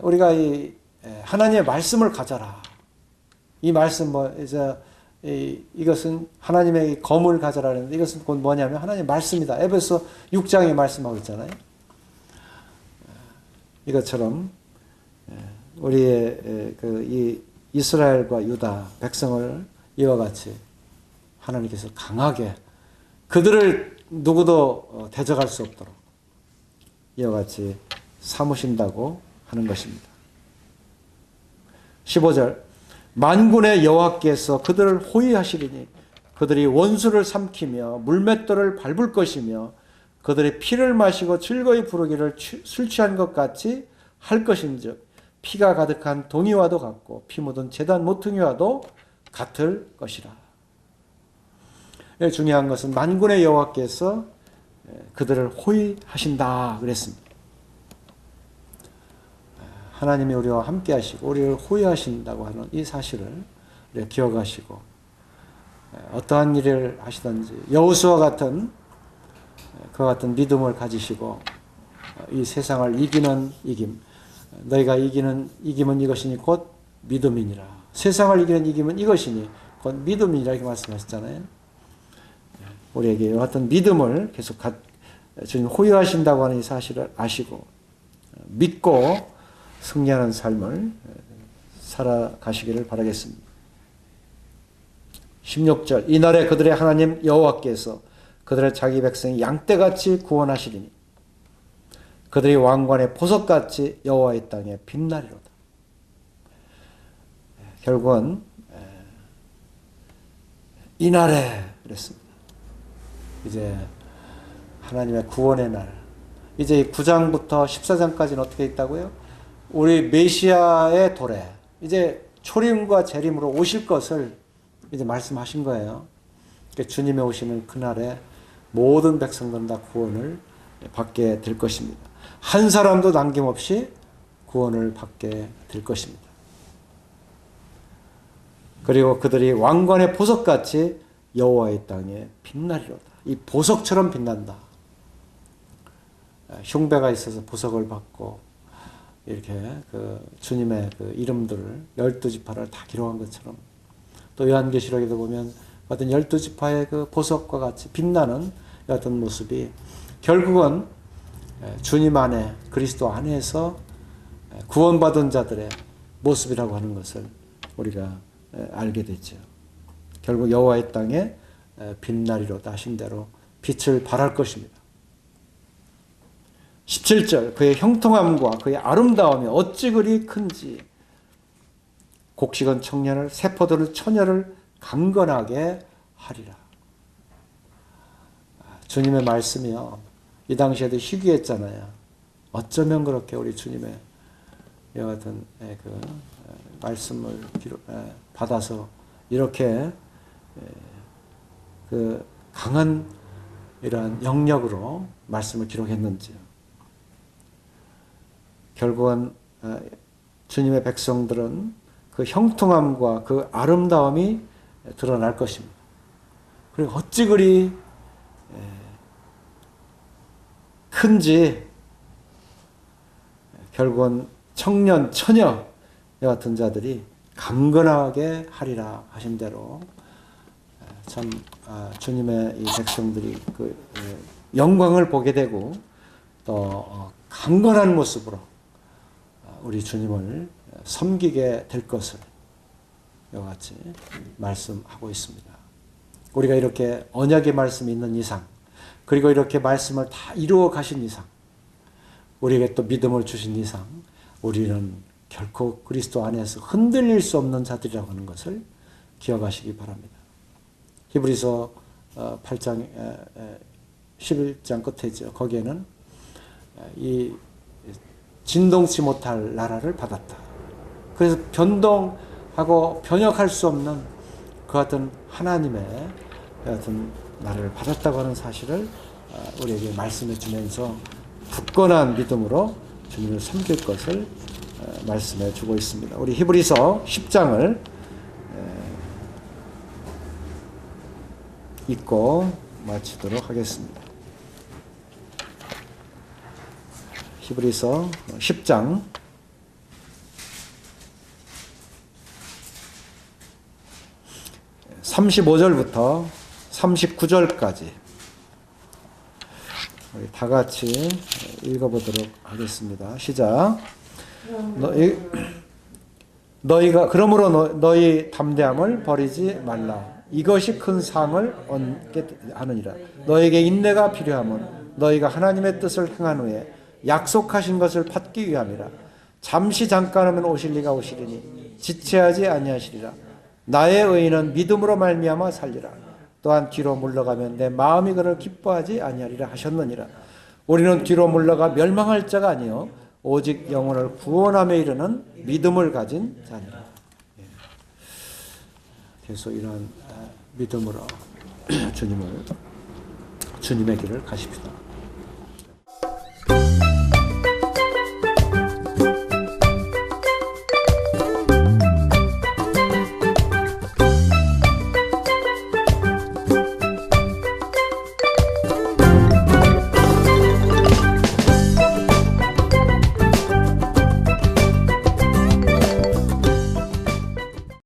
우리가 이 하나님의 말씀을 가져라. 이 말씀 이것은 하나님의 검을 가져라는데 이것은 곧 뭐냐면 하나님의 말씀이다. 에베소 6장에 말씀하고 있잖아요. 이것처럼 우리의 이 이스라엘과 유다 백성을 이와 같이 하나님께서 강하게 그들을 누구도 대적할 수 없도록 이와 같이 삼으신다고 하는 것입니다. 15절 만군의 여호와께서 그들을 호위하시리니 그들이 원수를 삼키며 물맷돌을 밟을 것이며 그들의 피를 마시고 즐거이 부르기를 술 취한 것 같이 할 것인즉 피가 가득한 동이와도 같고 피 묻은 제단 모퉁이와도 같을 것이라. 중요한 것은 만군의 여호와께서 그들을 호위하신다 그랬습니다. 하나님이 우리와 함께 하시고 우리를 호위하신다고 하는 이 사실을 우리가 기억하시고 어떠한 일을 하시든지 여호수아 같은 그와 같은 믿음을 가지시고 이 세상을 이기는 이김 너희가 이기는 이김은 이것이니 곧 믿음이니라. 세상을 이기는 이김은 이것이니 곧 믿음이니라 이렇게 말씀하셨잖아요. 우리에게 이와 같은 믿음을 계속 주님 호위하신다고 하는 이 사실을 아시고 믿고 승리하는 삶을 살아가시기를 바라겠습니다. 16절 이날에 그들의 하나님 여호와께서 그들의 자기 백성이 양떼같이 구원하시리니 그들이 왕관의 보석같이 여호와의 땅에 빛나리로다. 결국은 이날에 그랬습니다. 이제 하나님의 구원의 날 이제 9장부터 14장까지는 어떻게 있다고요? 우리 메시아의 도래 이제 초림과 재림으로 오실 것을 이제 말씀하신 거예요. 그러니까 주님의 오시는 그날에 모든 백성들은 다 구원을 받게 될 것입니다. 한 사람도 남김없이 구원을 받게 될 것입니다. 그리고 그들이 왕관의 보석같이 여호와의 땅에 빛나리로다. 이 보석처럼 빛난다. 흉배가 있어서 보석을 받고 이렇게 그 주님의 그 이름들을 12지파를 다 기록한 것처럼 또 요한계시록에도 보면 어떤 12지파의 그 보석과 같이 빛나는 어떤 모습이 결국은 주님 안에 그리스도 안에서 구원받은 자들의 모습이라고 하는 것을 우리가 알게 되죠. 결국 여호와의 땅에 빛나리로다 하신 대로 빛을 발할 것입니다. 17절 그의 형통함과 그의 아름다움이 어찌 그리 큰지 곡식은 청년을 세포들은 처녀를 강건하게 하리라. 주님의 말씀이요. 이 당시에도 희귀했잖아요. 어쩌면 그렇게 우리 주님의 이와 같은 그 말씀을 받아서 이렇게 그 강한 이러한 영역으로 말씀을 기록했는지요. 결국은 주님의 백성들은 그 형통함과 그 아름다움이 드러날 것입니다. 그리고 어찌 그리 큰지 결국은 청년, 처녀 같은 자들이 강건하게 하리라 하신 대로 참 주님의 이 백성들이 그 영광을 보게 되고 또 강건한 모습으로 우리 주님을 섬기게 될 것을 이와 같이 말씀하고 있습니다. 우리가 이렇게 언약의 말씀이 있는 이상, 그리고 이렇게 말씀을 다 이루어 가신 이상, 우리에게 또 믿음을 주신 이상, 우리는 결코 그리스도 안에서 흔들릴 수 없는 자들이라고 하는 것을 기억하시기 바랍니다. 히브리서 8장 11장 끝에죠. 거기에는 이 진동치 못할 나라를 받았다. 그래서 변동하고 변혁할 수 없는 그 같은 하나님의 그 같은 나라를 받았다고 하는 사실을 우리에게 말씀해 주면서 굳건한 믿음으로 주님을 섬길 것을 말씀해 주고 있습니다. 우리 히브리서 10장을 읽고 마치도록 하겠습니다. 히브리서 10장 35절부터 39절까지 우리 다 같이 읽어보도록 하겠습니다. 시작. 너희가 그러므로 너희 담대함을 버리지 말라. 이것이 큰 상을 얻게 하느니라. 너에게 인내가 필요함은 너희가 하나님의 뜻을 행한 후에 약속하신 것을 받기 위함이라. 잠시 잠깐이면 오실 이가 오시리니 지체하지 아니하시리라. 나의 의인은 믿음으로 말미암아 살리라. 또한 뒤로 물러가면 내 마음이 그를 기뻐하지 아니하리라 하셨느니라. 우리는 뒤로 물러가 멸망할 자가 아니요 오직 영혼을 구원함에 이르는 믿음을 가진 자니라. 계속 이런 믿음으로 주님의 길을 가십시다.